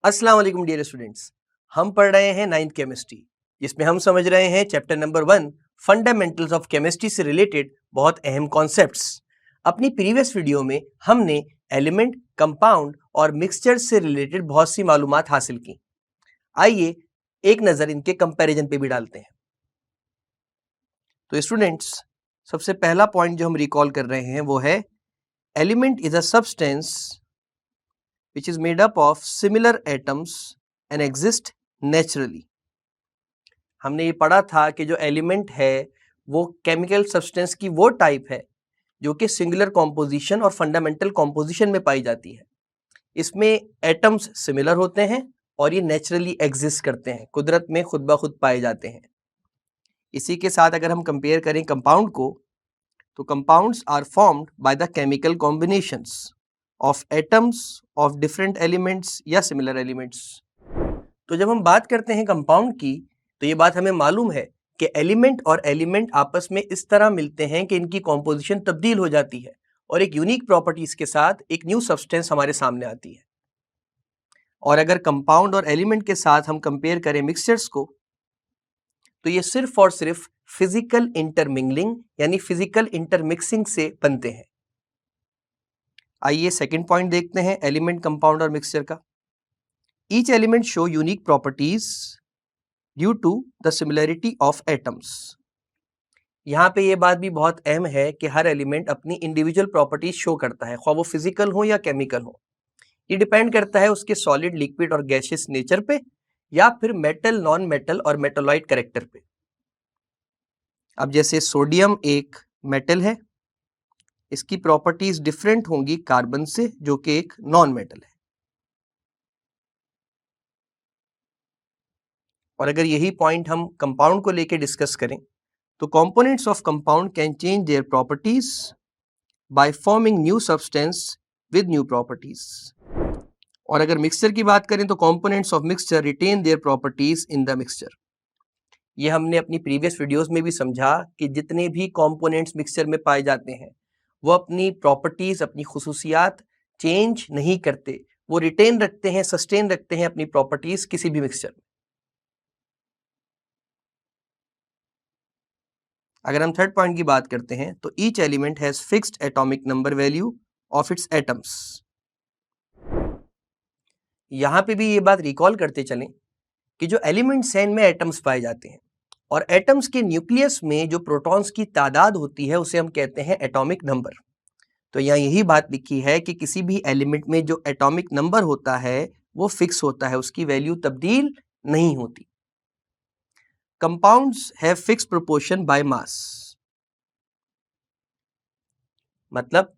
अस्सलाम वालेकुम dear students. हम पढ़ रहे हैं 9th केमिस्ट्री, जिसमें हम समझ रहे हैं chapter number 1 fundamentals of chemistry से रिलेटेड बहुत अहम कॉन्सेप्ट्स। अपनी प्रीवियस वीडियो में हमने एलिमेंट, कंपाउंड और मिक्सचर से रिलेटेड बहुत सी मालूमात हासिल की। आइए एक नज़र इनके कंपैरिजन पे भी डालते हैं। तो स्टूडेंट्स, सबसे पहला पॉइंट जो हम रिकॉल कर रहे हैं वो है element is a substance which is made up of similar atoms and exist naturally। हमने ये पढ़ा था कि जो एलिमेंट है वो केमिकल सब्सटेंस की वो टाइप है जो कि सिंगुलर कॉम्पोजिशन और फंडामेंटल कॉम्पोजिशन में पाई जाती है। इसमें एटम्स सिमिलर होते हैं और ये नेचुरली एग्जिस्ट करते हैं, कुदरत में खुद ब खुद पाए जाते हैं। इसी के साथ अगर हम कंपेयर करें कंपाउंड को, तो compounds are formed by the chemical combinations of atoms of different elements या सिमिलर एलिमेंट्स। तो जब हम बात करते हैं कंपाउंड की, तो ये बात हमें मालूम है कि एलिमेंट और एलिमेंट आपस में इस तरह मिलते हैं कि इनकी कॉम्पोजिशन तब्दील हो जाती है और एक यूनिक प्रॉपर्टीज के साथ एक न्यू सब्सटेंस हमारे सामने आती है। और अगर कंपाउंड और एलिमेंट के साथ हम कंपेयर करें मिक्सचर्स को, तो ये सिर्फ और सिर्फ फिजिकल इंटरमिंगलिंग यानी फिजिकल इंटरमिक्सिंग से बनते हैं। आइए सेकंड पॉइंट देखते हैं एलिमेंट, कंपाउंड और मिक्सचर का। Each element show unique properties due to the similarity of atoms. यहाँ पे ये बात भी बहुत अहम है कि हर एलिमेंट अपनी इंडिविजुअल प्रॉपर्टीज शो करता है, ख्वाह वो फिजिकल हो या केमिकल हो। ये डिपेंड करता है उसके सॉलिड, लिक्विड और गैसियस नेचर पे या फिर मेटल, नॉन मेटल और मेटोलॉइड कैरेक्टर पे। अब जैसे सोडियम एक मेटल है, इसकी प्रॉपर्टीज डिफरेंट होंगी कार्बन से जो कि एक नॉन मेटल है। और अगर यही पॉइंट हम कंपाउंड को लेके डिस्कस करें, तो components of compound can change their properties by forming new substance with new properties. और अगर मिक्सचर की बात करें, तो components of mixture retain their properties in the mixture. ये हमने अपनी प्रीवियस वीडियोस में भी समझा कि जितने भी कंपोनेंट्स मिक्सचर में पाए जाते हैं वो अपनी प्रॉपर्टीज, अपनी खुसूसियात चेंज नहीं करते, वो रिटेन रखते हैं, सस्टेन रखते हैं अपनी प्रॉपर्टीज किसी भी मिक्सचर में। अगर हम थर्ड पॉइंट की बात करते हैं, तो each element has fixed atomic number value of its atoms. यहां पे भी ये बात रिकॉल करते चलें कि जो एलिमेंट्स हैं इनमें एटम्स पाए जाते हैं और एटम्स के न्यूक्लियस में जो प्रोटॉन्स की तादाद होती है उसे हम कहते हैं एटॉमिक नंबर। तो यहाँ यही बात लिखी है कि किसी भी एलिमेंट में जो एटॉमिक नंबर होता है वो फिक्स होता है, उसकी वैल्यू तब्दील नहीं होती। Compounds have fix proportion by mass. मतलब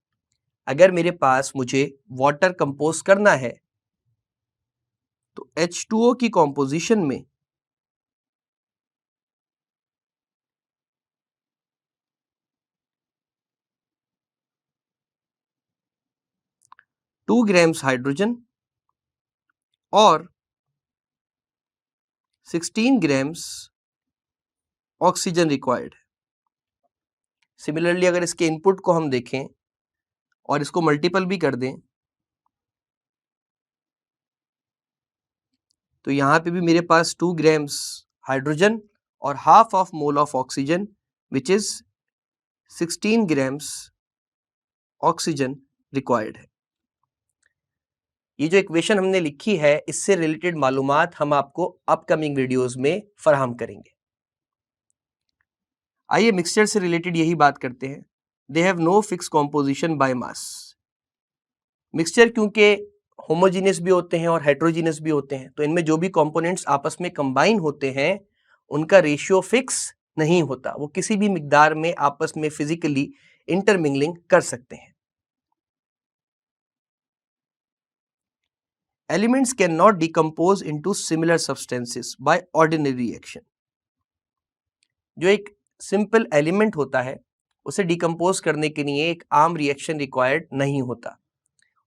अगर मेरे पास मुझे वाटर कंपोज करना है, तो H2O की कॉम्पोजिशन में 2 ग्राम्स हाइड्रोजन और 16 ग्राम्स ऑक्सीजन रिक्वायर्ड है। सिमिलरली अगर इसके इनपुट को हम देखें और इसको मल्टीपल भी कर दें, तो यहाँ पे भी मेरे पास 2 ग्राम्स हाइड्रोजन और half of mole of oxygen which is 16 grams oxygen required है। ये जो इक्वेशन हमने लिखी है, इससे रिलेटेड मालूमात हम आपको अपकमिंग वीडियोस में फराहम करेंगे। आइए मिक्सचर से रिलेटेड यही बात करते हैं। They have no fix composition by mass. Mixture क्योंकि होमोजीनियस भी होते हैं और हेट्रोजीनियस भी होते हैं, तो इनमें जो भी कंपोनेंट्स आपस में कंबाइन होते हैं उनका रेशियो फिक्स नहीं होता, वो किसी भी मिकदार में आपस में फिजिकली इंटरमिंगलिंग कर सकते हैं। Elements can not decompose into similar substances by ordinary reaction. जो एक सिंपल एलिमेंट होता है उसे डिकम्पोज करने के लिए एक आम रिएक्शन रिक्वायर्ड नहीं होता,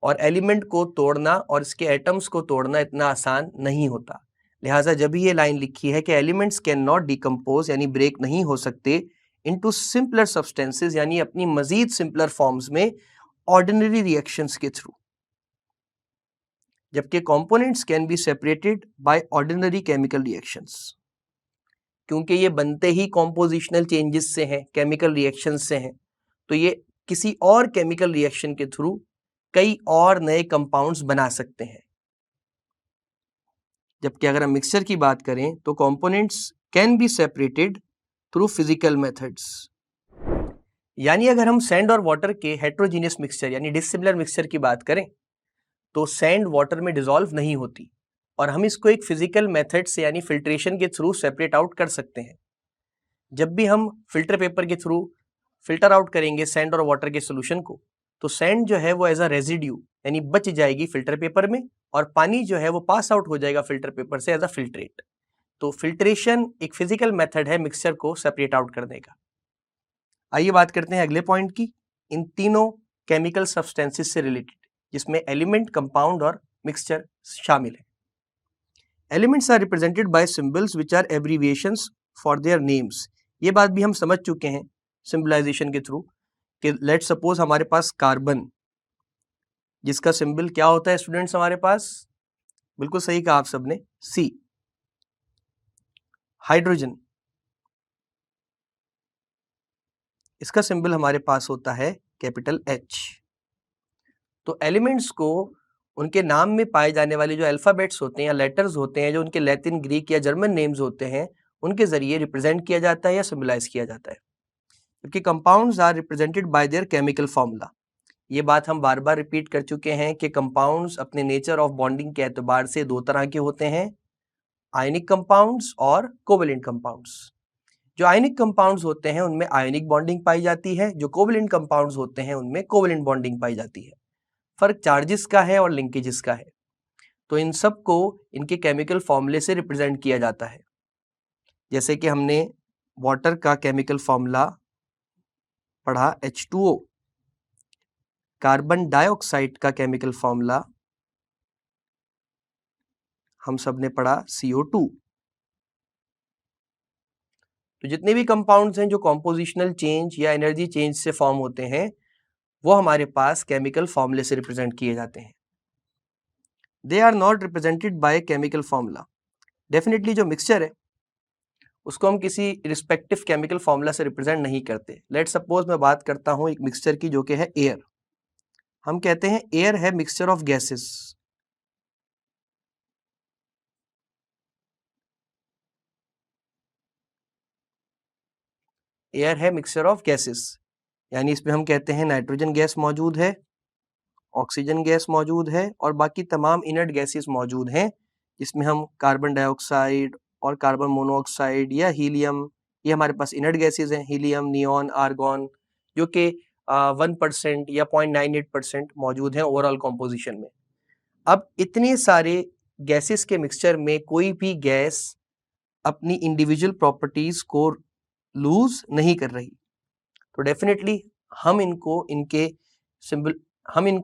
और एलिमेंट को तोड़ना और इसके एटम्स को तोड़ना इतना आसान नहीं होता। लिहाजा जब भी ये लाइन लिखी है कि एलिमेंट्स कैन नॉट डिकम्पोज यानी ब्रेक नहीं हो सकते इनटू सिंपलर सब्सटेंसेस यानी अपनी मजीद सिंपलर फॉर्म्स में ऑर्डिनरी रिएक्शंस के थ्रू। जबकि components can be separated by ordinary chemical reactions. क्योंकि ये बनते ही कॉम्पोजिशनल चेंजेस से हैं, केमिकल रिएक्शन से हैं, तो ये किसी और केमिकल रिएक्शन के थ्रू कई और नए कंपाउंड्स बना सकते हैं। जबकि अगर हम मिक्सचर की बात करें तो components can be separated through physical methods. यानी अगर हम सैंड और वाटर के हेट्रोजीनियस मिक्सचर यानी डिसिमिलर मिक्सचर की बात करें तो सैंड वाटर में डिसॉल्व नहीं होती और हम इसको एक फिजिकल मेथड से यानी फिल्ट्रेशन के थ्रू सेपरेट आउट कर सकते हैं। जब भी हम फिल्टर पेपर के थ्रू फिल्टर आउट करेंगे सैंड और वाटर के सोल्यूशन को, तो सैंड जो है वो एज अ रेजिड्यू यानी बच जाएगी फिल्टर पेपर में और पानी जो है वो पास आउट हो जाएगा फिल्टर पेपर से एज अ फिल्ट्रेट। तो फिल्ट्रेशन एक फिजिकल मेथड है मिक्सचर को सेपरेट आउट करने का। आइए बात करते हैं अगले पॉइंट की, इन तीनों केमिकल सब्सटेंसेस से रिलेटेड जिसमें एलिमेंट, कंपाउंड और मिक्सचर शामिल है। Elements are represented by symbols which are abbreviations for their names. ये बात भी हम समझ चुके हैं सिंबलाइजेशन के थ्रू कि लेट सपोज हमारे पास कार्बन, जिसका सिंबल क्या होता है स्टूडेंट्स हमारे पास, बिल्कुल सही कहा आप सबने, सी। हाइड्रोजन, इसका सिंबल हमारे पास होता है कैपिटल एच। तो एलिमेंट्स को उनके नाम में पाए जाने वाले जो अल्फाबेट्स होते हैं या लेटर्स होते हैं, जो उनके लैटिन, ग्रीक या जर्मन नेम्स होते हैं, उनके जरिए रिप्रेजेंट किया जाता है या सिंबलाइज किया जाता है। जबकि compounds are represented by their chemical formula. ये बात हम बार बार रिपीट कर चुके हैं कि कंपाउंड्स अपने नेचर ऑफ बॉन्डिंग के एतबार से दो तरह के होते हैं, आयनिक कंपाउंड्स और कोवेलेंट कंपाउंड्स। जो आयनिक कंपाउंड्स होते हैं उनमें आयनिक बॉन्डिंग पाई जाती है, जो कोवेलेंट कंपाउंड्स होते हैं उनमें कोवेलेंट बॉन्डिंग पाई जाती है। फर्क चार्जेस का है और लिंकेजेस का है। तो इन सब को इनके केमिकल फॉर्मूले से रिप्रेजेंट किया जाता है। जैसे कि हमने वाटर का केमिकल फॉर्मूला पढ़ा H2O, कार्बन डाइऑक्साइड का केमिकल फॉर्मूला हम सब ने पढ़ा CO2। तो जितने भी कंपाउंड्स हैं जो कॉम्पोजिशनल चेंज या एनर्जी चेंज से फॉर्म होते हैं वो हमारे पास केमिकल फॉर्मूले से रिप्रेजेंट किए जाते हैं। They are not represented by chemical formula. Definitely जो मिक्सचर है उसको हम किसी रिस्पेक्टिव केमिकल फॉर्मूला से रिप्रेजेंट नहीं करते। लेट सपोज मैं बात करता हूं एक मिक्सचर की जो कि है एयर। हम कहते हैं एयर है मिक्सचर ऑफ गैसेस। एयर है मिक्सचर ऑफ गैसेस, यानी इसमें हम कहते हैं नाइट्रोजन गैस मौजूद है, ऑक्सीजन गैस मौजूद है और बाकी तमाम इनर्ट गैसेस मौजूद हैं, जिसमें हम कार्बन डाइऑक्साइड और कार्बन मोनोऑक्साइड या हीलियम, ये हमारे पास इनर्ट गैसेस हैं, हीलियम, नियॉन, आर्गॉन, जो कि 1% या 0.98% मौजूद हैं ओवरऑल कॉम्पोजिशन में। अब इतने सारे गैसेस के मिक्सचर में कोई भी गैस अपनी इंडिविजुअल प्रॉपर्टीज को लूज नहीं कर रही, तो डेफिनेटली हम इनको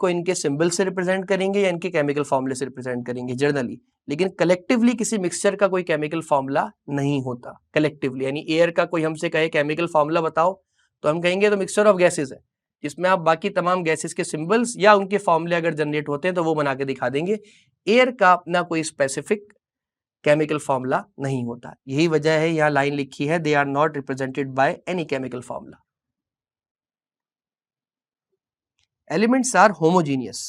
इनके सिंबल से रिप्रेजेंट करेंगे या इनके केमिकल फॉर्मूले से रिप्रेजेंट करेंगे जनरली। लेकिन कलेक्टिवली किसी मिक्सचर का कोई केमिकल फॉर्मूला नहीं होता कलेक्टिवली। यानी एयर का कोई हमसे कहे केमिकल फॉर्मूला बताओ तो हम कहेंगे तो मिक्सचर ऑफ गैसेस है, जिसमें आप बाकी तमाम गैसेस के सिंबल्स या उनके फॉर्मूले अगर जनरेट होते हैं तो वो बना के दिखा देंगे। एयर का अपना कोई स्पेसिफिक केमिकल फॉर्मूला नहीं होता। यही वजह है यहाँ लाइन लिखी है, they are not represented by any chemical formula. Elements are homogeneous,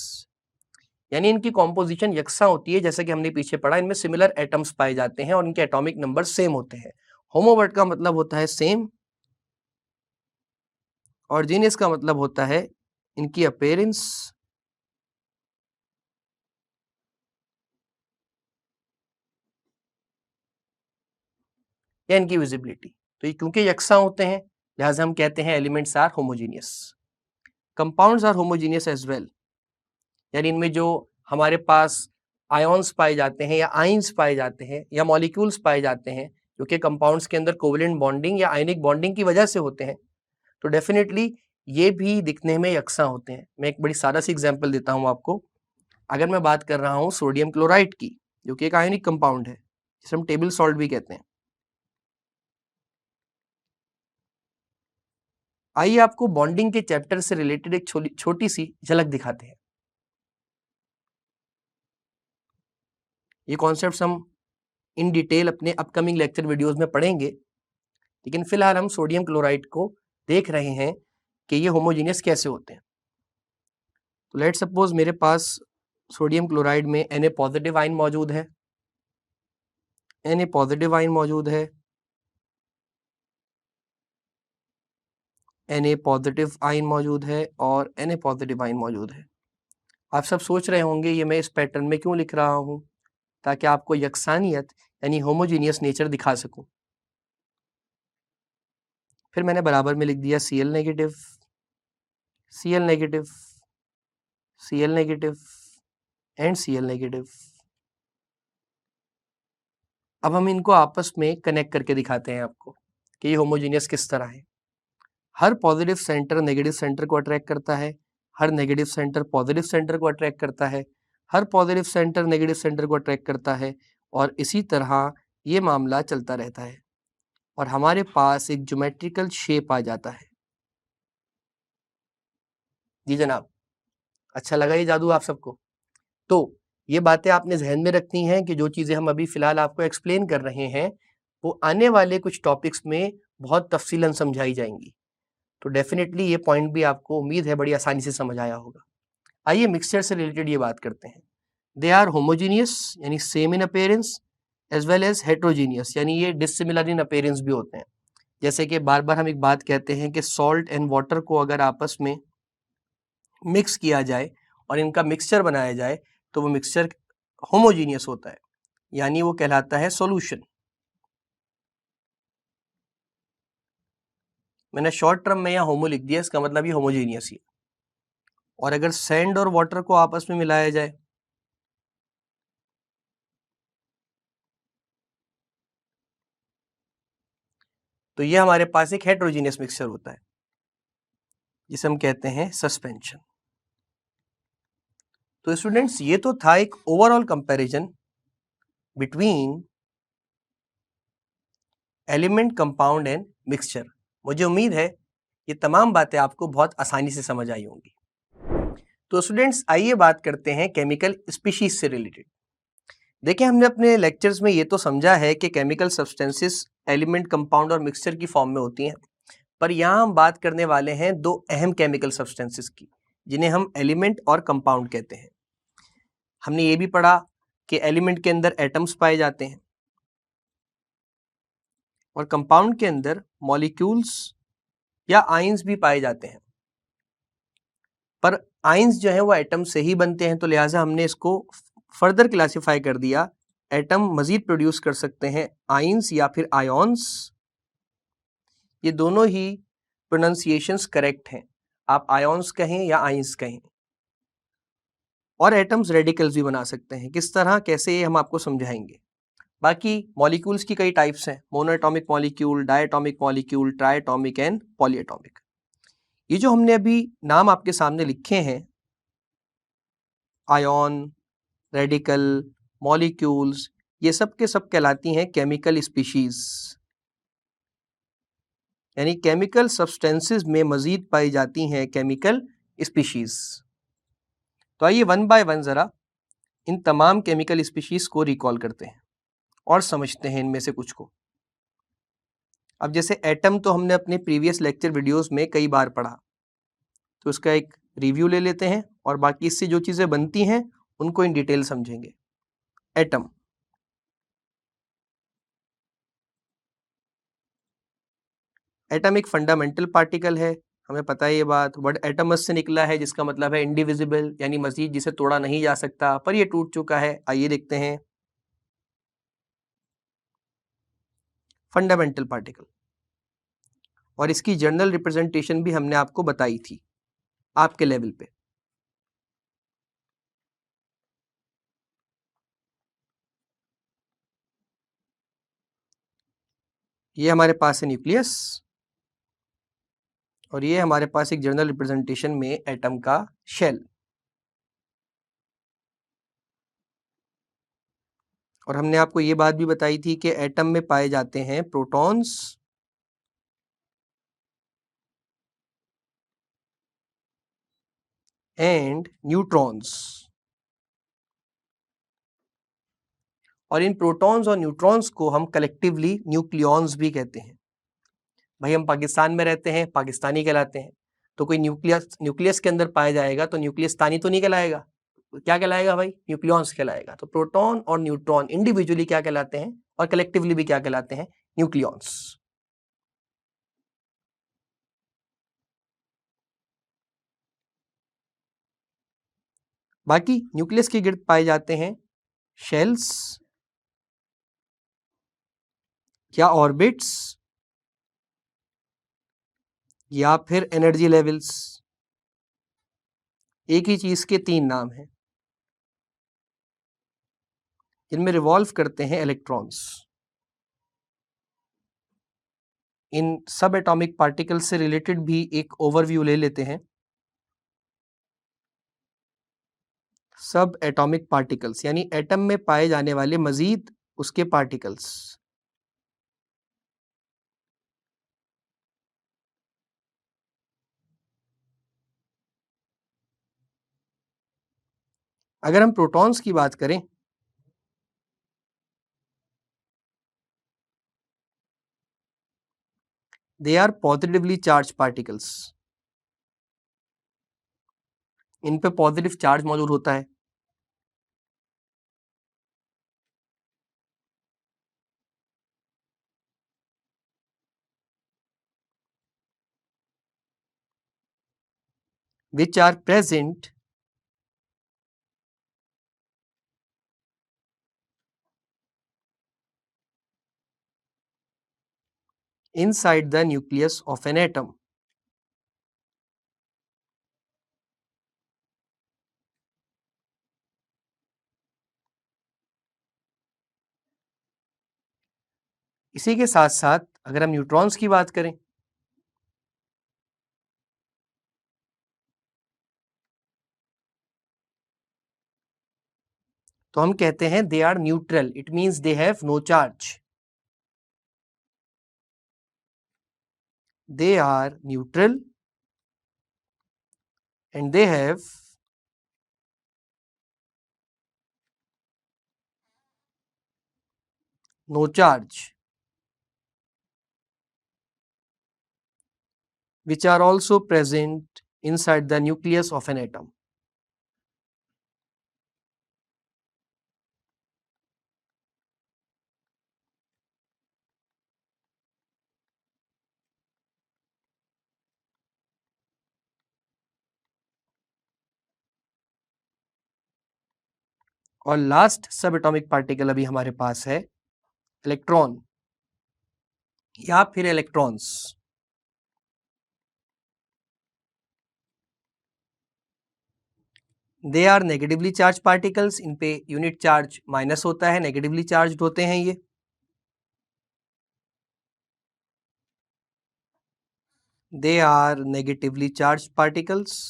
यानी इनकी कॉम्पोजिशन यकसा होती है। जैसे कि हमने पीछे पढ़ा, इनमें सिमिलर एटम्स पाए जाते हैं और इनके एटॉमिक नंबर सेम होते हैं। होमो वर्ड का मतलब होता है सेम और जीनियस का मतलब होता है इनकी अपीयरेंस या इनकी विजिबिलिटी। तो ये क्योंकि यकसा होते हैं लिहाजा हम कहते हैं elements are homogeneous. Compounds are homogeneous as well, यानी इनमें जो हमारे पास आयॉन्स पाए जाते हैं या आइंस पाए जाते हैं या मॉलिक्यूल्स पाए जाते हैं जो कि कंपाउंड्स के अंदर कोवेलेंट बॉन्डिंग या आयनिक बॉन्डिंग की वजह से होते हैं, तो डेफिनेटली ये भी दिखने में यकसा होते हैं। मैं एक बड़ी सादा सी एग्जांपल देता हूं आपको। अगर मैं बात कर रहा हूं सोडियम क्लोराइड की, जो कि एक आयनिक कंपाउंड है जिसे हम टेबल सॉल्ट भी कहते हैं, आइए आपको बॉन्डिंग के चैप्टर से रिलेटेड एक छोटी सी झलक दिखाते हैं। ये कॉन्सेप्ट्स हम इन डिटेल अपने अपकमिंग लेक्चर वीडियोस में पढ़ेंगे, लेकिन फिलहाल हम सोडियम क्लोराइड को देख रहे हैं कि ये होमोजीनियस कैसे होते हैं। तो लेट सपोज मेरे पास सोडियम क्लोराइड में Na पॉजिटिव आयन मौजूद है, Na पॉजिटिव आयन मौजूद है, Na पॉजिटिव आयन मौजूद है और Na पॉजिटिव आयन मौजूद है। आप सब सोच रहे होंगे ये मैं इस पैटर्न में क्यों लिख रहा हूँ, ताकि आपको यकसानियत यानी होमोजीनियस नेचर दिखा सकूं। फिर मैंने बराबर में लिख दिया Cl negative, Cl negative, Cl negative and Cl negative. अब हम इनको आपस में कनेक्ट करके दिखाते हैं आपको कि ये होमोजीनियस किस तरह है। हर पॉजिटिव सेंटर नेगेटिव सेंटर को अट्रैक्ट करता है, हर नेगेटिव सेंटर पॉजिटिव सेंटर को अट्रैक्ट करता है, हर पॉजिटिव सेंटर नेगेटिव सेंटर को अट्रैक्ट करता है, और इसी तरह ये मामला चलता रहता है और हमारे पास एक ज्योमेट्रिकल शेप आ जाता है। जी जनाब, अच्छा लगा ये जादू आप सबको? तो ये बातें आपने जहन में रखनी हैं कि जो चीज़ें हम अभी फ़िलहाल आपको एक्सप्लेन कर रहे हैं वो आने वाले कुछ टॉपिक्स में बहुत तफसीलन समझाई जाएंगी। तो डेफिनेटली ये पॉइंट भी आपको उम्मीद है बड़ी आसानी से समझ आया होगा। आइए मिक्सचर से रिलेटेड ये बात करते हैं। दे आर होमोजीनियस यानी same in appearance as well as heterogeneous यानी ये डिसिमिलर इन अपीयरेंस भी होते हैं। जैसे कि बार बार हम एक बात कहते हैं कि सॉल्ट एंड वाटर को अगर आपस में मिक्स किया जाए और इनका मिक्सचर बनाया जाए तो वो मिक्सचर होमोजीनियस होता है, यानी वो कहलाता है सॉल्यूशन। मैंने शॉर्ट टर्म में यहाँ होमो लिख दिया, इसका मतलब ये होमोजीनियस ही। और अगर सैंड और वाटर को आपस में मिलाया जाए तो ये हमारे पास एक हेट्रोजीनियस मिक्सचर होता है जिसे हम कहते हैं सस्पेंशन। तो स्टूडेंट्स ये तो था एक overall comparison between element, compound and mixture. मुझे उम्मीद है ये तमाम बातें आपको बहुत आसानी से समझ आई होंगी। तो स्टूडेंट्स आइए बात करते हैं केमिकल स्पीशीज से रिलेटेड। देखिए हमने अपने लेक्चर्स में ये तो समझा है कि केमिकल सब्सटेंसेस एलिमेंट, कंपाउंड और मिक्सचर की फॉर्म में होती हैं, पर यहाँ हम बात करने वाले हैं दो अहम केमिकल सब्सटेंसेस की जिन्हें हम एलिमेंट और कंपाउंड कहते हैं। हमने ये भी पढ़ा कि एलिमेंट के अंदर एटम्स पाए जाते हैं और कंपाउंड के अंदर मॉलिक्यूल्स या आयंस भी पाए जाते हैं, पर आयंस जो है वो एटम से ही बनते हैं, तो लिहाजा हमने इसको फर्दर क्लासिफाई कर दिया। एटम मजीद प्रोड्यूस कर सकते हैं आयंस या फिर आयोन्स। ये दोनों ही प्रोनाउंसिएशंस करेक्ट हैं, आप आयोन्स कहें या आयंस कहें। और एटम्स रेडिकल्स भी बना सकते हैं, किस तरह कैसे ये हम आपको समझाएंगे। बाकी मॉलिक्यूल्स की कई टाइप्स हैं, monoatomic molecule, diatomic molecule, triatomic and polyatomic. ये जो हमने अभी नाम आपके सामने लिखे हैं, आयन, रेडिकल, मॉलिक्यूल्स, ये सब के सब कहलाती हैं केमिकल स्पीशीज, यानी केमिकल सब्सटेंसेस में मजीद पाई जाती हैं केमिकल स्पीशीज। तो आइए वन बाय वन जरा इन तमाम केमिकल स्पीशीज को रिकॉल करते हैं और समझते हैं इनमें से कुछ को। अब जैसे एटम तो हमने अपने प्रीवियस लेक्चर वीडियोस में कई बार पढ़ा, तो इसका एक रिव्यू ले लेते हैं और बाकी इससे जो चीज़ें बनती हैं उनको इन डिटेल समझेंगे। एटम, एटम एक फंडामेंटल पार्टिकल है, हमें पता है ये बात। वर्ड एटमस से निकला है जिसका मतलब है इंडिविजिबल, यानी मजीद जिसे तोड़ा नहीं जा सकता, पर ये टूट चुका है। आइए देखते हैं फंडामेंटल पार्टिकल, और इसकी जनरल रिप्रेजेंटेशन भी हमने आपको बताई थी आपके लेवल पे। ये हमारे पास है न्यूक्लियस और ये हमारे पास एक जनरल रिप्रेजेंटेशन में एटम का शेल। और हमने आपको ये बात भी बताई थी कि एटम में पाए जाते हैं प्रोटॉन्स एंड न्यूट्रॉन्स। और इन प्रोटॉन्स और न्यूट्रॉन्स को हम कलेक्टिवली न्यूक्लियॉन्स भी कहते हैं। भाई हम पाकिस्तान में रहते हैं, पाकिस्तानी कहलाते हैं, तो कोई न्यूक्लियस के अंदर पाया जाएगा तो न्यूक्लियस्तानी तो नहीं कहलाएगा, क्या कहलाएगा भाई? न्यूक्लियॉन्स कहलाएगा। तो प्रोटॉन और न्यूट्रॉन इंडिविजुअली क्या कहलाते हैं और कलेक्टिवली भी क्या कहलाते हैं? न्यूक्लियॉन्स। बाकी न्यूक्लियस के गिर्द पाए जाते हैं शेल्स या ऑर्बिट्स या फिर एनर्जी लेवल्स। एक ही चीज के तीन नाम हैं जिनमें रिवॉल्व करते हैं इलेक्ट्रॉन्स। इन सब एटॉमिक पार्टिकल्स से रिलेटेड भी एक ओवरव्यू ले लेते हैं। सब एटॉमिक पार्टिकल्स यानी एटम में पाए जाने वाले मजीद उसके पार्टिकल्स। अगर हम प्रोटॉन्स की बात करें they are positively charged particles. इन पे पॉजिटिव चार्ज मौजूद होता है। which are present inside the nucleus of an atom. इसी के साथ साथ अगर हम न्यूट्रॉन्स की बात करें तो हम कहते हैं they are neutral. It means they have no charge. They are neutral and they have no charge, which are also present inside the nucleus of an atom. और लास्ट सब एटॉमिक पार्टिकल अभी हमारे पास है electron या फिर electrons. They are negatively charge particles. इन पे unit charge minus होता है, नेगेटिवली चार्ज होते हैं ये। They are negatively charge particles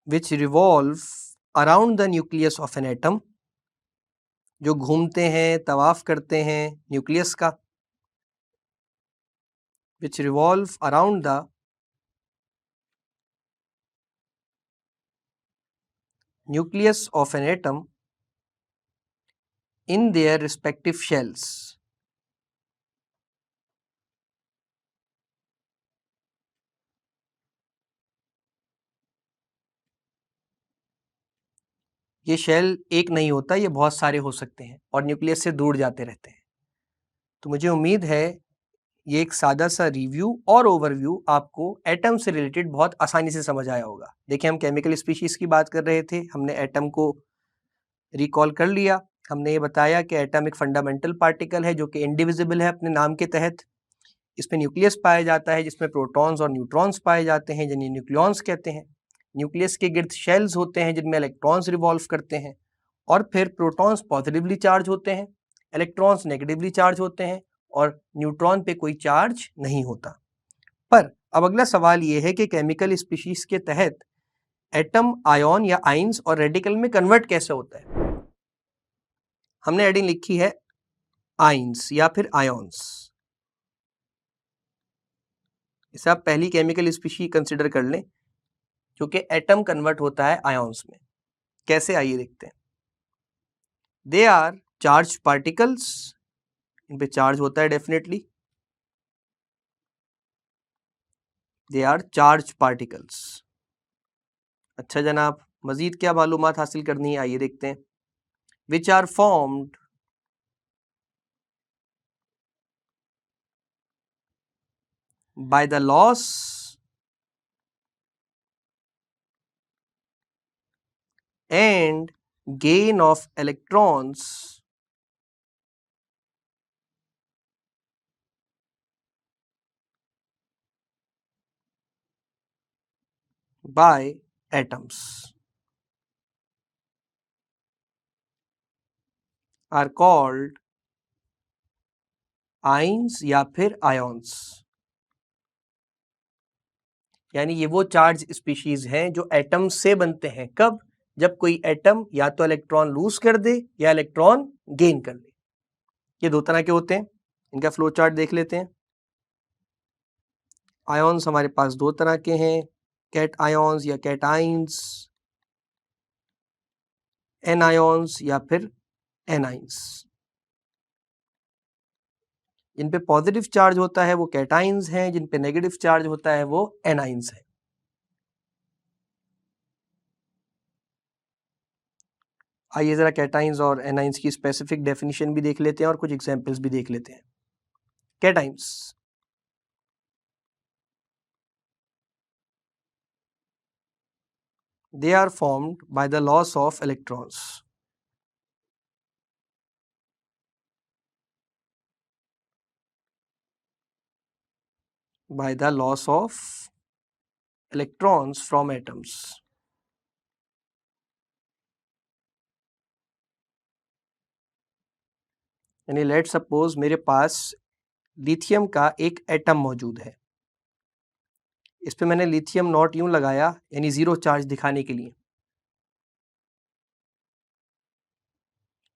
which revolve around the nucleus of an atom, जो घूमते हैं, तवाफ करते हैं न्यूक्लियस का। which revolve around the nucleus of an atom in their respective shells. ये शेल एक नहीं होता, ये बहुत सारे हो सकते हैं और न्यूक्लियस से दूर जाते रहते हैं। तो मुझे उम्मीद है ये एक सादा सा रिव्यू और ओवरव्यू आपको एटम से रिलेटेड बहुत आसानी से समझ आया होगा। देखिए हम केमिकल स्पीशीज की बात कर रहे थे, हमने एटम को रिकॉल कर लिया। हमने ये बताया कि एटम एक फंडामेंटल पार्टिकल है जो कि इंडिविजिबल है अपने नाम के तहत। इसमें न्यूक्लियस पाया जाता है जिसमें प्रोटॉन्स और न्यूट्रॉन्स पाए जाते हैं जिन्हें न्यूक्लियॉन्स कहते हैं। न्यूक्लियस के गिर्द शेल्स होते हैं जिनमें इलेक्ट्रॉन्स रिवॉल्व करते हैं और फिर प्रोटॉन्स पॉजिटिवली चार्ज होते हैं, इलेक्ट्रॉन्स नेगेटिवली चार्ज होते हैं और न्यूट्रॉन पे कोई चार्ज नहीं होता। पर अब अगला सवाल ये है कि केमिकल स्पीशीज के तहत एटम आयन या आइंस और रेडिकल में कन्वर्ट कैसे होता है। हमने हेडिंग लिखी है आइंस या फिर आयन्स। इसे आप पहली केमिकल स्पीशी कंसिडर कर लें जो कि एटम कन्वर्ट होता है आयॉन्स में। कैसे, आइए देखते हैं। दे आर चार्ज पार्टिकल्स, इन पे चार्ज होता है definitely. They are charge particles. अच्छा जनाब, मजीद क्या मालूमात हासिल करनी है, आइए देखते हैं। Which are formed by the loss and gain of electrons by atoms are called ions या फिर ions। यानी ये वो चार्ज स्पीशीज हैं जो एटम से बनते हैं। कब? जब कोई एटम या तो इलेक्ट्रॉन लूज कर दे या इलेक्ट्रॉन गेन कर ले। ये दो तरह के होते हैं, इनका फ्लो चार्ट देख लेते हैं। आयॉन्स हमारे पास दो तरह के हैं, कैट आयॉन्स या कैटाइंस, एनायॉन्स या फिर एनाइंस। जिन पे पॉजिटिव चार्ज होता है वो कैटाइंस हैं, जिन पे नेगेटिव चार्ज होता है वो एनाइंस हैं। आइए जरा कैटाइंस और एनाइंस की स्पेसिफिक डेफिनेशन भी देख लेते हैं और कुछ एग्जांपल्स भी देख लेते हैं। Cations, they are formed by the loss of electrons. By the loss of electrons from atoms. यानी लेट सपोज मेरे पास लिथियम का एक एटम मौजूद है। इस पे मैंने लिथियम नॉट यूं लगाया, यानी जीरो चार्ज दिखाने के लिए।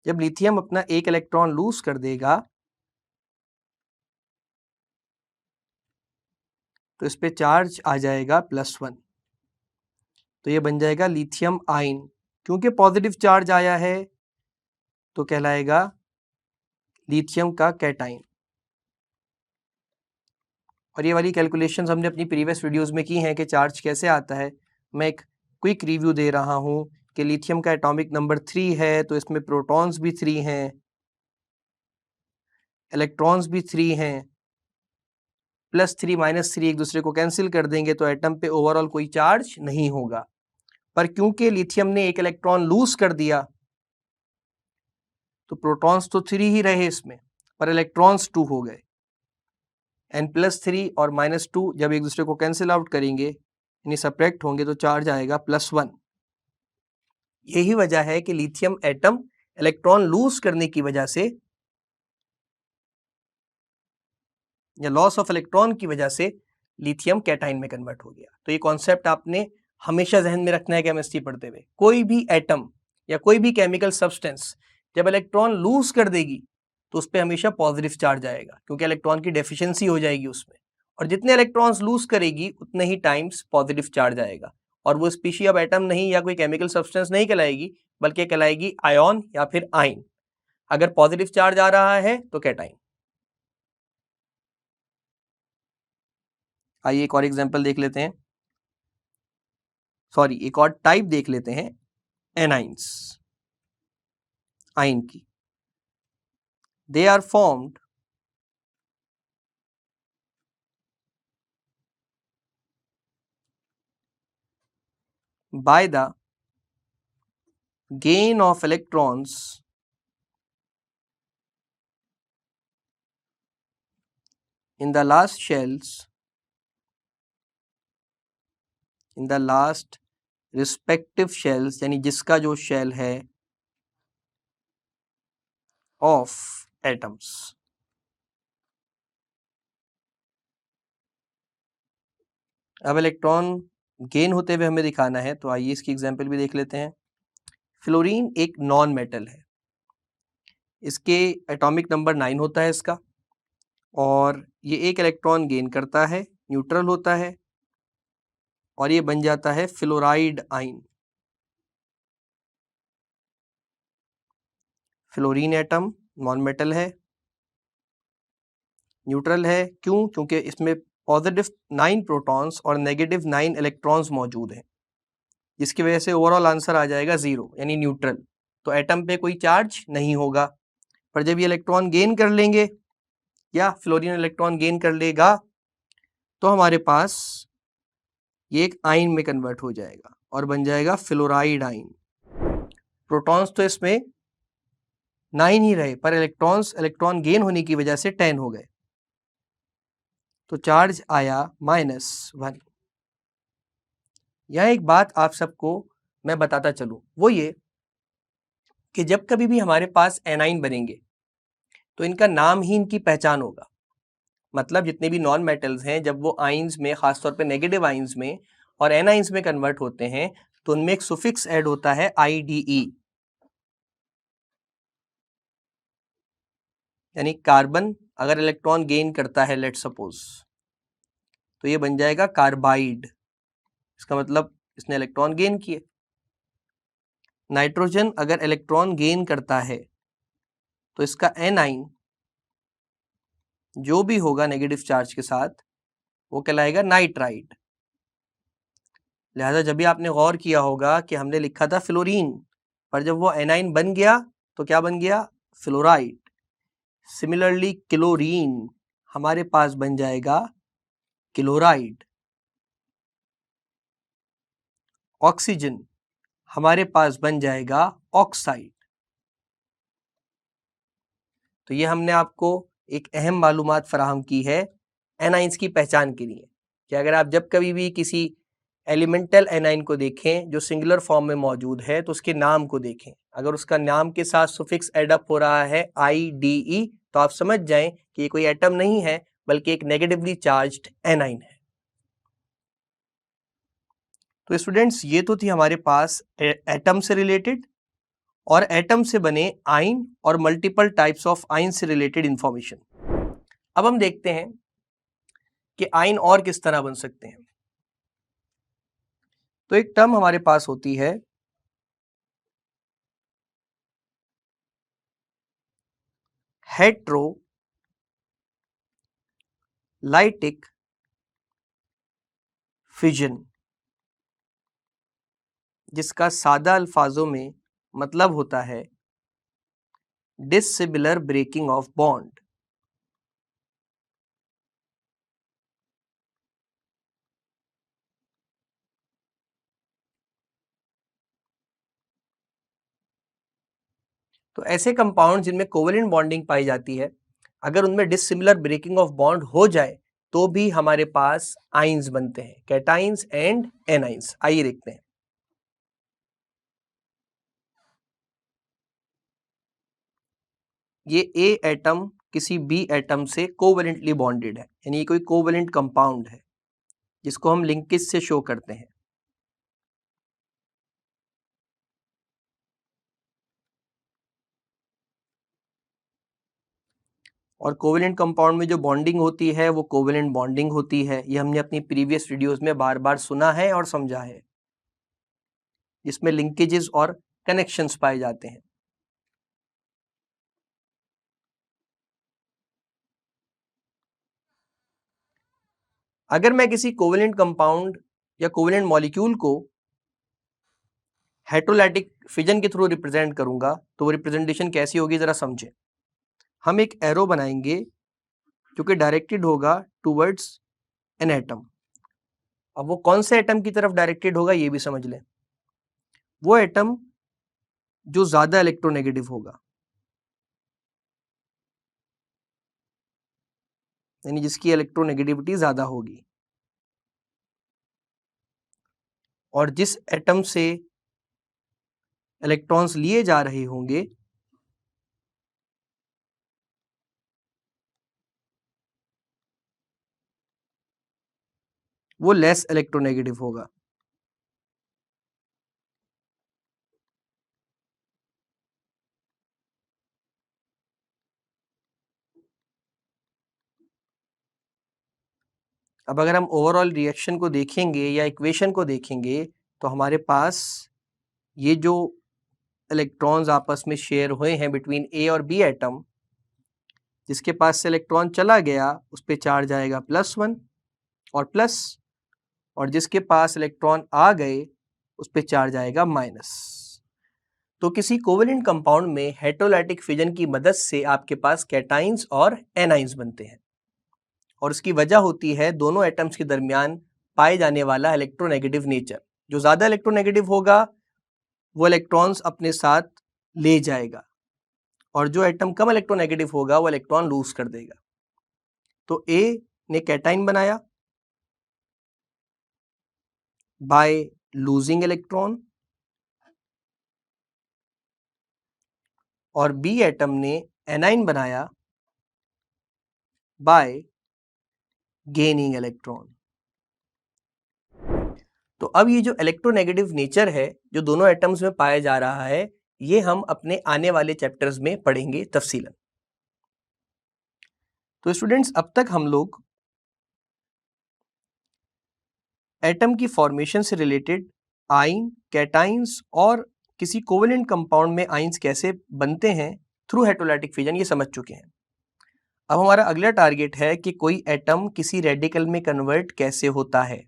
जब लिथियम अपना एक इलेक्ट्रॉन लूज कर देगा तो इस पे चार्ज आ जाएगा +1, तो ये बन जाएगा लिथियम आयन। क्योंकि पॉजिटिव चार्ज आया है तो कहलाएगा लिथियम का कैटाइन। और ये वाली कैलकुलेशंस हमने अपनी प्रीवियस वीडियोस में की हैं कि चार्ज कैसे आता है। मैं एक क्विक रिव्यू दे रहा हूँ कि लिथियम का एटॉमिक नंबर 3 है, तो इसमें प्रोटॉन्स भी 3 हैं, इलेक्ट्रॉन्स भी 3 हैं। +3 -3 एक दूसरे को कैंसिल कर देंगे तो एटम पे ओवरऑल कोई चार्ज नहीं होगा। पर क्योंकि लिथियम ने एक इलेक्ट्रॉन लूज कर दिया तो प्रोटॉन्स तो 3 ही रहे इसमें, पर इलेक्ट्रॉन्स 2 हो गए। n+3 और -2 जब एक दूसरे को कैंसिल आउट करेंगे, यानी सब्ट्रैक्ट होंगे, तो चार्ज आएगा +1। यही वजह है कि लिथियम एटम इलेक्ट्रॉन लूज करने की वजह से या लॉस ऑफ इलेक्ट्रॉन की वजह से लिथियम कैटाइन में कन्वर्ट हो गया। तो ये कॉन्सेप्ट आपने हमेशा जहन में रखना है केमिस्ट्री पढ़ते हुए। कोई भी एटम या कोई भी केमिकल सब्सटेंस जब इलेक्ट्रॉन लूज कर देगी तो उस पर हमेशा पॉजिटिव चार्ज आएगा, क्योंकि इलेक्ट्रॉन की डेफिशिएंसी हो जाएगी उसमें। और जितने इलेक्ट्रॉन्स लूज करेगी उतने ही टाइम्स पॉजिटिव चार्ज आएगा। और वो स्पीशी अब एटम नहीं या कोई केमिकल सब्सटेंस नहीं कहलाएगी, बल्कि कहलाएगी आयन या फिर आइन। अगर पॉजिटिव चार्ज आ रहा है तो कैटाइन। आइए एक और एग्जांपल देख लेते हैं, सॉरी एक और टाइप देख लेते हैं एनाइंस, आइन की। They are formed by the gain of electrons in the last shells, in the last respective shells, यानी जिसका जो शेल है of atoms। अब इलेक्ट्रॉन गेन होते हुए हमें दिखाना है, तो आइए इसकी एग्जांपल भी देख लेते हैं। फ्लोरीन एक नॉन मेटल है, इसके एटॉमिक नंबर 9 होता है इसका, और ये एक इलेक्ट्रॉन गेन करता है न्यूट्रल होता है और ये बन जाता है फ्लोराइड आइन। फ्लोरीन एटम नॉन मेटल है, न्यूट्रल है, क्यों? क्योंकि इसमें पॉजिटिव 9 प्रोटॉन्स और नेगेटिव 9 इलेक्ट्रॉन्स मौजूद हैं, जिसकी वजह से ओवरऑल आंसर आ जाएगा 0 यानी न्यूट्रल। तो एटम पे कोई चार्ज नहीं होगा। पर जब ये इलेक्ट्रॉन गेन कर लेंगे या फ्लोरीन इलेक्ट्रॉन गेन कर लेगा तो हमारे पास ये एक आइन में कन्वर्ट हो जाएगा और बन जाएगा फ्लोराइड आइन। प्रोटॉन्स तो इसमें 9 ही रहे, पर इलेक्ट्रॉन गेन होने की वजह से 10 हो गए, तो चार्ज आया -1। यह एक बात आप सबको मैं बताता चलूं, वो ये कि जब कभी भी हमारे पास एनाइन बनेंगे तो इनका नाम ही इनकी पहचान होगा। मतलब जितने भी नॉन मेटल्स हैं, जब वो आइंस में, खासतौर पे नेगेटिव आइंस में और एनाइंस में कन्वर्ट होते हैं तो उनमें एक सुफिक्स ऐड होता है IDE, यानी कार्बन अगर इलेक्ट्रॉन गेन करता है लेट सपोज, तो ये बन जाएगा कार्बाइड। इसका मतलब इसने इलेक्ट्रॉन गेन किए। नाइट्रोजन अगर इलेक्ट्रॉन गेन करता है तो इसका एनाइन जो भी होगा नेगेटिव चार्ज के साथ वो कहलाएगा नाइट्राइड। लिहाजा जब भी आपने गौर किया होगा कि हमने लिखा था फ्लोरीन, पर जब वो एनाइन बन गया तो क्या बन गया? फ्लोराइड। सिमिलरली क्लोरीन हमारे पास बन जाएगा क्लोराइड। ऑक्सीजन हमारे पास बन जाएगा ऑक्साइड। तो ये हमने आपको एक अहम मालूमात फराहम की है एनाइंस की पहचान के लिए, कि अगर आप जब कभी भी किसी एलिमेंटल एनाइन को देखें जो सिंगुलर फॉर्म में मौजूद है तो उसके नाम को देखें। अगर उसका नाम के साथ सुफिक्स एडअप हो रहा है IDE तो आप समझ जाएं कि ये कोई एटम नहीं है बल्कि एक नेगेटिवली चार्ज्ड एनाइन है। तो स्टूडेंट्स, ये तो थी हमारे पास एटम से रिलेटेड और एटम से बने आइन और मल्टीपल टाइप्स ऑफ आइन से रिलेटेड इंफॉर्मेशन। अब हम देखते हैं कि आइन और किस तरह बन सकते हैं। तो एक टर्म हमारे पास होती है हेट्रोलाइटिक फिजन, जिसका सादा अल्फाजों में मतलब होता है डिसिमिलर ब्रेकिंग ऑफ बॉन्ड। तो ऐसे कंपाउंड जिनमें कोवेलेंट बॉन्डिंग पाई जाती है, अगर उनमें डिसिमिलर ब्रेकिंग ऑफ बॉन्ड हो जाए तो भी हमारे पास आइंस बनते हैं, कैटाइंस एंड एनाइंस। आइए देखते हैं। ये A एटम किसी B एटम से कोवेलेंटली बॉन्डेड है, यानी ये कोई कोवेलेंट कंपाउंड है जिसको हम लिंकेज से शो करते हैं। और कोवेलेंट कंपाउंड में जो बॉन्डिंग होती है वो कोवेलेंट बॉन्डिंग होती है। ये हमने अपनी प्रीवियस वीडियोस में बार बार सुना है और समझा है, जिसमें लिंकेजेस और कनेक्शंस पाए जाते हैं। अगर मैं किसी कोवेलेंट कंपाउंड या कोवेलेंट मॉलिक्यूल को हेट्रोलाइटिक फिजन के थ्रू रिप्रेजेंट करूंगा तो वो रिप्रेजेंटेशन कैसी होगी, जरा समझें। हम एक एरो बनाएंगे जो कि डायरेक्टेड होगा टूवर्ड्स एन एटम। अब वो कौन से एटम की तरफ डायरेक्टेड होगा ये भी समझ लें। वो एटम जो ज्यादा इलेक्ट्रोनेगेटिव होगा, यानी जिसकी इलेक्ट्रोनेगेटिविटी ज्यादा होगी, और जिस एटम से इलेक्ट्रॉन्स लिए जा रहे होंगे वो लेस इलेक्ट्रोनेगेटिव होगा। अब अगर हम ओवरऑल रिएक्शन को देखेंगे या इक्वेशन को देखेंगे तो हमारे पास ये जो इलेक्ट्रॉन्स आपस में शेयर हुए हैं बिटवीन ए और बी एटम, जिसके पास से इलेक्ट्रॉन चला गया उस पे चार्ज आएगा +1 और प्लस, और जिसके पास इलेक्ट्रॉन आ गए उस पे चार्ज आएगा माइनस। तो किसी कोवेलेंट कंपाउंड में हेटेरोलाइटिक फिजन की मदद से आपके पास कैटाइंस और एनाइंस बनते हैं, और उसकी वजह होती है दोनों एटम्स के दरमियान पाए जाने वाला इलेक्ट्रोनेगेटिव नेचर। जो ज़्यादा इलेक्ट्रोनेगेटिव होगा वो इलेक्ट्रॉन्स अपने साथ ले जाएगा, और जो एटम कम इलेक्ट्रोनेगेटिव होगा वो इलेक्ट्रॉन लूज कर देगा। तो ए ने कैटाइन बनाया बाय लूजिंग इलेक्ट्रॉन, और बी एटम ने एनाइन बनाया बाय गेनिंग इलेक्ट्रॉन। तो अब ये जो इलेक्ट्रोनेगेटिव नेचर है जो दोनों एटम्स में पाया जा रहा है, ये हम अपने आने वाले चैप्टर्स में पढ़ेंगे तफसीलन। तो स्टूडेंट्स, अब तक हम लोग एटम की फॉर्मेशन से रिलेटेड आयन, कैटाइंस और किसी कोवेलेंट कंपाउंड में आयंस कैसे बनते हैं थ्रू हेटेरोलाइटिक फिजन, ये समझ चुके हैं। अब हमारा अगला टारगेट है कि कोई एटम किसी रेडिकल में कन्वर्ट कैसे होता है।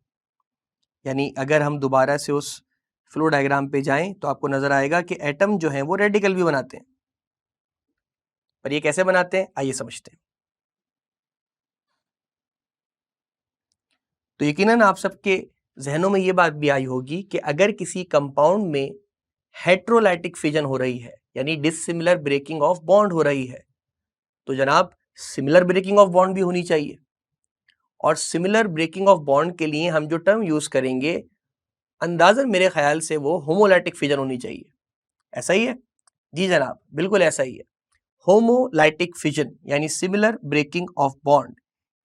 यानी अगर हम दोबारा से उस फ्लो डायग्राम पे जाएं तो आपको नजर आएगा कि एटम जो है वो रेडिकल भी बनाते हैं, पर ये कैसे बनाते हैं आइए समझते हैं। तो यकीनन आप सबके जहनों में ये बात भी आई होगी कि अगर किसी कंपाउंड में हेटेरोलाइटिक फिजन हो रही है, यानी डिसिमिलर ब्रेकिंग ऑफ बॉन्ड हो रही है, तो जनाब सिमिलर ब्रेकिंग ऑफ बॉन्ड भी होनी चाहिए। और सिमिलर ब्रेकिंग ऑफ बॉन्ड के लिए हम जो टर्म यूज करेंगे, अंदाजन मेरे ख्याल से वो होमोलाइटिक फिजन होनी चाहिए। ऐसा ही है? जी जनाब, बिल्कुल ऐसा ही है। होमोलाइटिक फिजन यानी सिमिलर ब्रेकिंग ऑफ बॉन्ड,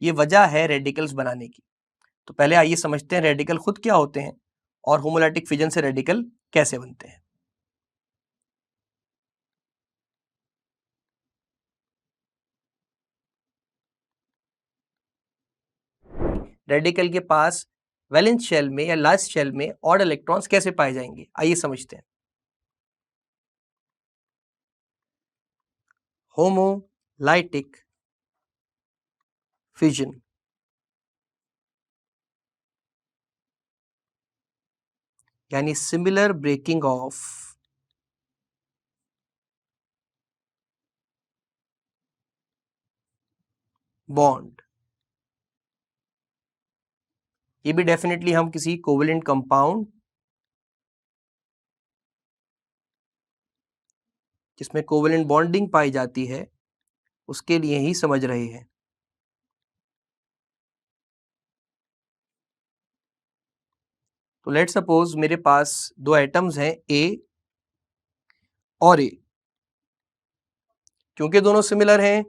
ये वजह है रेडिकल्स बनाने की। तो पहले आइए समझते हैं रेडिकल खुद क्या होते हैं और होमोलाइटिक फिजन से रेडिकल कैसे बनते हैं। रेडिकल के पास वैलेंस शेल में या लास्ट शेल में ऑड इलेक्ट्रॉन्स कैसे पाए जाएंगे, आइए समझते हैं। होमोलाइटिक फिजन यानी सिमिलर ब्रेकिंग ऑफ बॉन्ड, ये भी डेफिनेटली हम किसी कोवेलेंट कंपाउंड जिसमें कोवेलेंट बॉन्डिंग पाई जाती है उसके लिए ही समझ रहे हैं। तो लेट सपोज मेरे पास दो एटम्स हैं ए और ए, क्योंकि दोनों सिमिलर हैं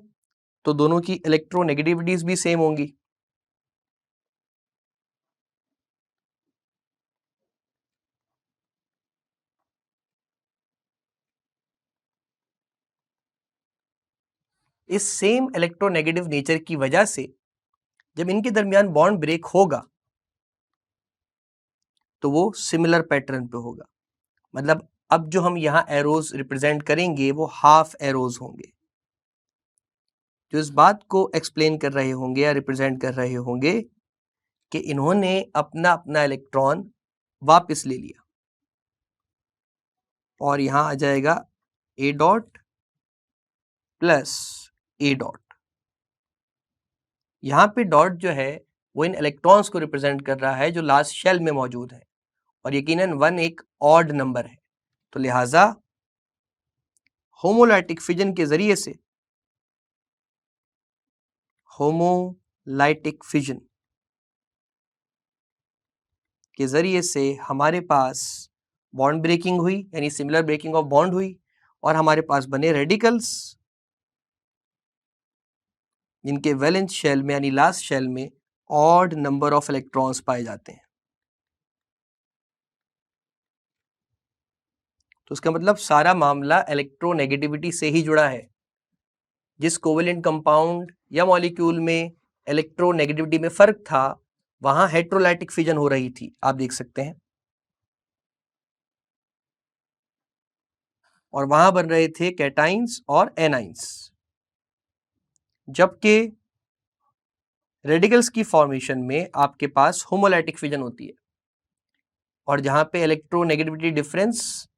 तो दोनों की इलेक्ट्रोनेगेटिविटीज भी सेम होंगी। इस सेम इलेक्ट्रोनेगेटिव नेचर की वजह से जब इनके दरमियान बॉन्ड ब्रेक होगा तो वो सिमिलर पैटर्न पे होगा। मतलब अब जो हम यहाँ एरोज रिप्रेजेंट करेंगे वो हाफ एरोज होंगे, जो इस बात को एक्सप्लेन कर रहे होंगे या रिप्रेजेंट कर रहे होंगे कि इन्होंने अपना अपना इलेक्ट्रॉन वापस ले लिया, और यहां आ जाएगा ए डॉट प्लस ए डॉट। यहां पे डॉट जो है वो इन इलेक्ट्रॉन्स को रिप्रेजेंट कर रहा है जो लास्ट शेल में मौजूद है, और यकीनन 1 एक ऑड नंबर है। तो लिहाजा होमोलाइटिक फिजन के जरिए से हमारे पास बॉन्ड ब्रेकिंग हुई, यानी सिमिलर ब्रेकिंग ऑफ बॉन्ड हुई, और हमारे पास बने रेडिकल्स जिनके वैलेंस शेल में यानी लास्ट शेल में ऑड नंबर ऑफ इलेक्ट्रॉन्स पाए जाते हैं। तो उसका मतलब सारा मामला इलेक्ट्रोनेगेटिविटी से ही जुड़ा है। जिस कोवेलेंट कंपाउंड या मॉलिक्यूल में इलेक्ट्रोनेगेटिविटी में फर्क था वहां हेट्रोलाइटिक फिजन हो रही थी, आप देख सकते हैं, और वहां बन रहे थे कैटाइंस और एनाइंस। जबकि रेडिकल्स की फॉर्मेशन में आपके पास होमोलाइटिक फिजन होती है, और जहां पे इलेक्ट्रोनेगेटिविटी डिफरेंस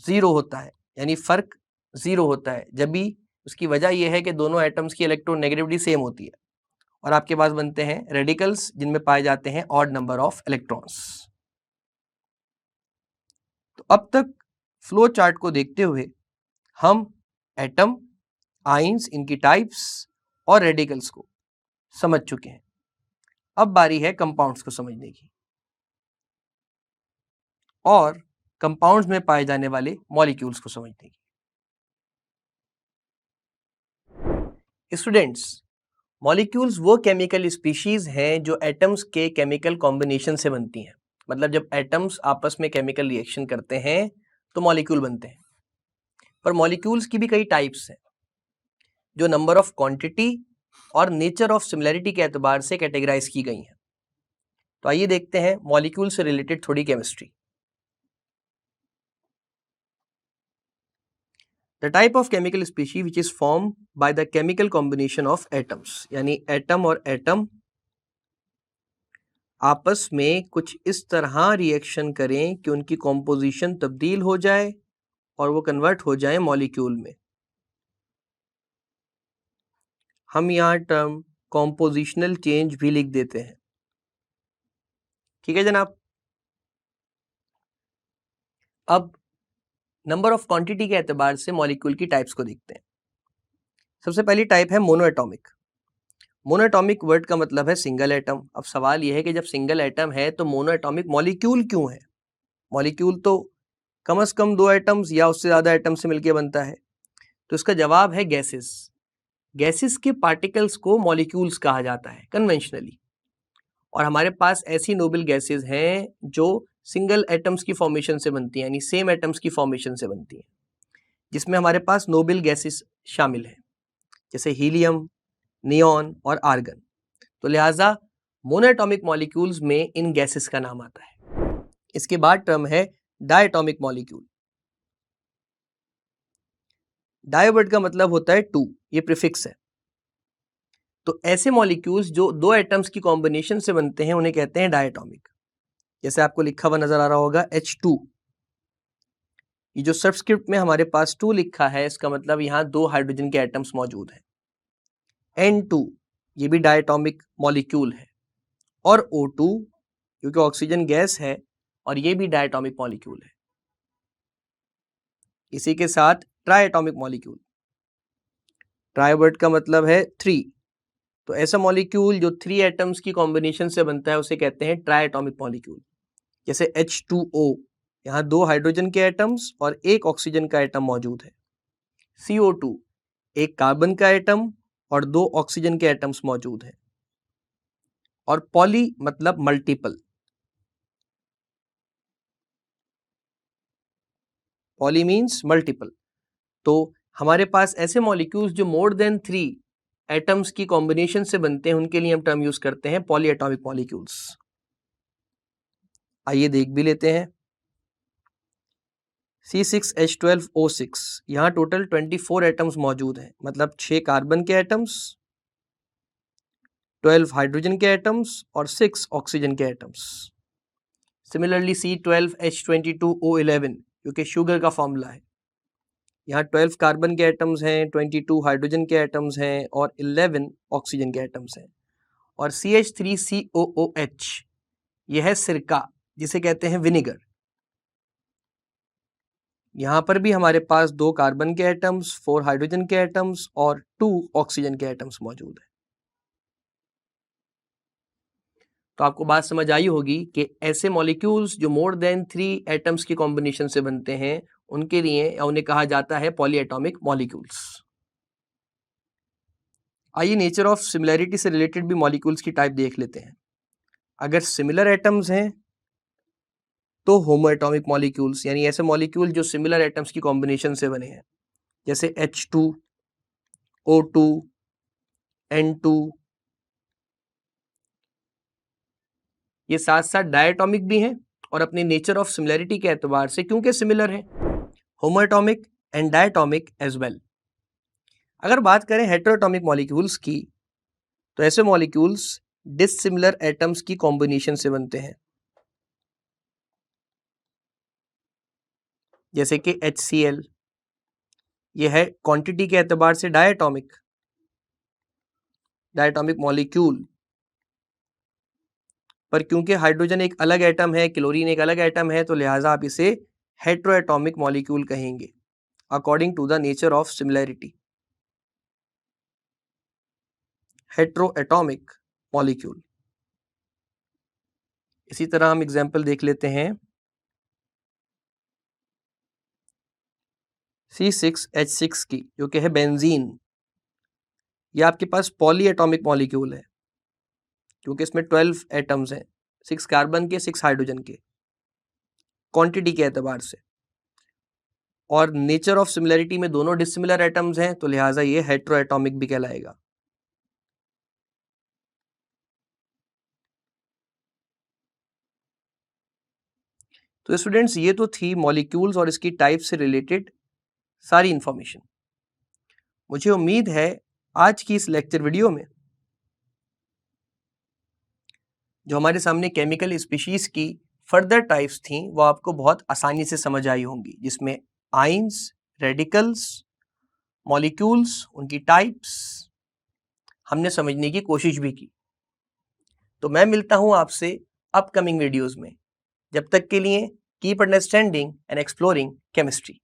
जीरो होता है, यानी फर्क जीरो होता है। जब भी उसकी वजह यह है कि दोनों एटम्स की इलेक्ट्रोनेगेटिविटी सेम होती है, और आपके पास बनते हैं रेडिकल्स जिनमें पाए जाते हैं ऑड नंबर ऑफ इलेक्ट्रॉन्स। तो अब तक फ्लो चार्ट को देखते हुए हम एटम, आइंस, इनकी टाइप्स और रेडिकल्स को समझ चुके हैं। अब बारी है कंपाउंड्स को समझने की, और कंपाउंड्स में पाए जाने वाले मॉलिक्यूल्स को समझने की। स्टूडेंट्स, मॉलिक्यूल्स वो केमिकल स्पीशीज हैं जो एटम्स के केमिकल कॉम्बिनेशन से बनती हैं। मतलब जब एटम्स आपस में केमिकल रिएक्शन करते हैं तो मॉलिक्यूल बनते हैं। पर मॉलिक्यूल्स की भी कई टाइप्स हैं जो नंबर ऑफ क्वांटिटी और नेचर ऑफ सिमिलैरिटी के एतबार से कैटेगराइज की गई हैं। तो आइए देखते हैं मॉलिक्यूल से रिलेटेड थोड़ी chemistry. The type of chemical species which is formed by the chemical combination of atoms, यानी एटम और एटम आपस में कुछ इस तरह रिएक्शन करें कि उनकी कॉम्पोजिशन तब्दील हो जाए और वो कन्वर्ट हो जाए मॉलिक्यूल में। हम यहाँ टर्म कॉम्पोजिशनल चेंज भी लिख देते हैं। ठीक है जनाब। अब नंबर ऑफ क्वांटिटी के एतबार से मॉलिक्यूल की टाइप्स को देखते हैं। सबसे पहली टाइप है मोनोएटॉमिक। मोनोएटॉमिक वर्ड का मतलब है सिंगल एटम। अब सवाल यह है कि जब सिंगल एटम है तो मोनोएटॉमिक मॉलिक्यूल क्यों है? मॉलिक्यूल तो कम से कम दो एटम्स या उससे ज्यादा एटम से मिलकर बनता है। तो इसका जवाब है गैसेस। गैसेस के पार्टिकल्स को मॉलिक्यूल्स कहा जाता है कन्वेंशनली। और हमारे पास ऐसी नोबल गैसेस हैं जो सिंगल एटम्स की फॉर्मेशन से बनती हैं, यानी सेम एटम्स की फॉर्मेशन से बनती हैं, जिसमें हमारे पास नोबल गैसेस शामिल हैं, जैसे हीलियम, नियॉन और आर्गन। तो लिहाजा मोनोएटॉमिक मॉलिक्यूल्स में इन गैसेस का नाम आता है। इसके बाद टर्म है डायटॉमिक मॉलिक्यूल। डाई वर्ड का मतलब होता है टू, ये प्रीफिक्स है। तो ऐसे मॉलिक्यूल्स जो दो एटम्स की कॉम्बिनेशन से बनते हैं उन्हें कहते हैं डायटॉमिक। जैसे आपको लिखा हुआ नजर आ रहा होगा H2। ये जो सबस्क्रिप्ट में हमारे पास 2 लिखा है, इसका मतलब यहाँ दो हाइड्रोजन के एटम्स मौजूद हैं। N2 ये भी डायटॉमिक मॉलिक्यूल है, और O2 क्योंकि ऑक्सीजन गैस है और ये भी डायटॉमिक मॉलिक्यूल है। इसी के साथ ट्राइएटॉमिक मॉलिक्यूल। ट्राई वर्ड का मतलब है 3। तो ऐसा मॉलिक्यूल जो 3 एटम्स की कॉम्बिनेशन से बनता है उसे कहते हैं ट्राइएटॉमिक मॉलिक्यूल। जैसे H2O, यहाँ दो हाइड्रोजन के एटम्स और एक ऑक्सीजन का एटम मौजूद है। CO2 एक कार्बन का एटम और दो ऑक्सीजन के एटम्स मौजूद हैं। और पॉली मतलब मल्टीपल। Poly means multiple. तो हमारे पास ऐसे मॉलिक्यूल्स जो मोर देन 3 एटम्स की कॉम्बिनेशन से बनते हैं उनके लिए हम टर्म यूज करते हैं पॉलीएटॉमिक मॉलिक्यूल्स। आइए देख भी लेते हैं। C6H12O6, यहाँ टोटल 24 एटम्स मौजूद हैं, मतलब 6 कार्बन के एटम्स, 12 हाइड्रोजन के एटम्स और 6 ऑक्सीजन के एटम्स। सिमिलरली C12H22O11 क्योंकि शुगर का फॉर्मूला है, यहाँ 12 कार्बन के एटम्स हैं, 22 हाइड्रोजन के एटम्स हैं और 11 ऑक्सीजन के एटम्स हैं। और CH3COOH यह है सिरका, जिसे कहते हैं विनेगर। यहाँ पर भी हमारे पास 2 कार्बन के एटम्स, 4 हाइड्रोजन के एटम्स और 2 ऑक्सीजन के एटम्स मौजूद हैं। तो आपको बात समझ आई होगी कि ऐसे मॉलिक्यूल्स जो मोर देन 3 एटम्स की कॉम्बिनेशन से बनते हैं उनके लिए या उन्हें कहा जाता है पॉलीएटॉमिक मॉलिक्यूल्स। आइए नेचर ऑफ सिमिलैरिटी से रिलेटेड भी मॉलिक्यूल्स की टाइप देख लेते हैं। अगर सिमिलर एटम्स हैं तो होमोएटॉमिक मॉलिक्यूल्स, यानी ऐसे मॉलिक्यूल जो सिमिलर एटम्स की कॉम्बिनेशन से बने हैं, जैसे H2, O2, N2, ये साथ साथ डायटॉमिक भी हैं और अपने नेचर ऑफ सिमिलरिटी के एतबार से क्योंकि सिमिलर हैं, होमोएटॉमिक एंड डायटॉमिक एज वेल। अगर बात करें हेटेरोएटॉमिक मॉलिक्यूल्स की, तो ऐसे मॉलिक्यूल्स डिसिमिलर एटम्स की कॉम्बिनेशन से बनते हैं, जैसे कि HCl। यह है क्वांटिटी के एतबार से डायटॉमिक मॉलिक्यूल, पर क्योंकि हाइड्रोजन एक अलग एटम है, क्लोरीन एक अलग एटम है, तो लिहाजा आप इसे हेटेरोएटॉमिक मॉलिक्यूल कहेंगे according to the nature of similarity. Heteroatomic molecule. इसी तरह हम एग्जाम्पल देख लेते हैं C6H6 की, जो कि है बेंजीन। ये आपके पास पॉली एटॉमिक मॉलिक्यूल है क्योंकि इसमें 12 एटम्स हैं, 6 कार्बन के 6 हाइड्रोजन के क्वांटिटी के एतबार से, और नेचर ऑफ सिमिलरिटी में दोनों डिसिमिलर एटम्स हैं, तो लिहाजा ये हेटेरोएटॉमिक भी कहलाएगा। तो स्टूडेंट्स, ये तो थी मॉलिक्यूल्स और इसकी टाइप से रिलेटेड सारी इंफॉर्मेशन। मुझे उम्मीद है आज की इस लेक्चर वीडियो में जो हमारे सामने केमिकल स्पीशीज की फर्दर टाइप्स थी वो आपको बहुत आसानी से समझ आई होंगी, जिसमें आइंस, रेडिकल्स, मॉलिक्यूल्स, उनकी टाइप्स हमने समझने की कोशिश भी की। तो मैं मिलता हूं आपसे अपकमिंग वीडियोस में। जब तक के लिए keep understanding and exploring chemistry.